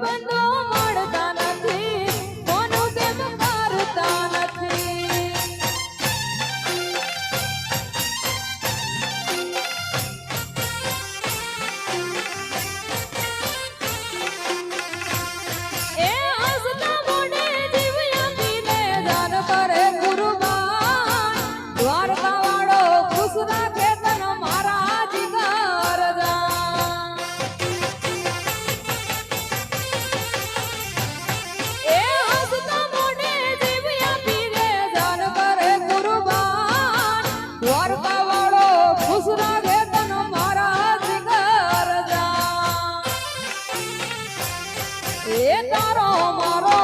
ભાઈબંધો મળતા નથી, કોનું કેમ કરતા નથી. એ હસતા મોઢે જીવ આપીને જાન કરે કુરબાન, દ્વારકા વાળો ખુશ રાખે તન મારા જીગર જાન. એ હસતા મોઢે જીવ આપીને જાન કરે કુરબાન, દ્વારકા વાળો ખુશ રાખે તન મારા જીગર જાન. એ તારો મારો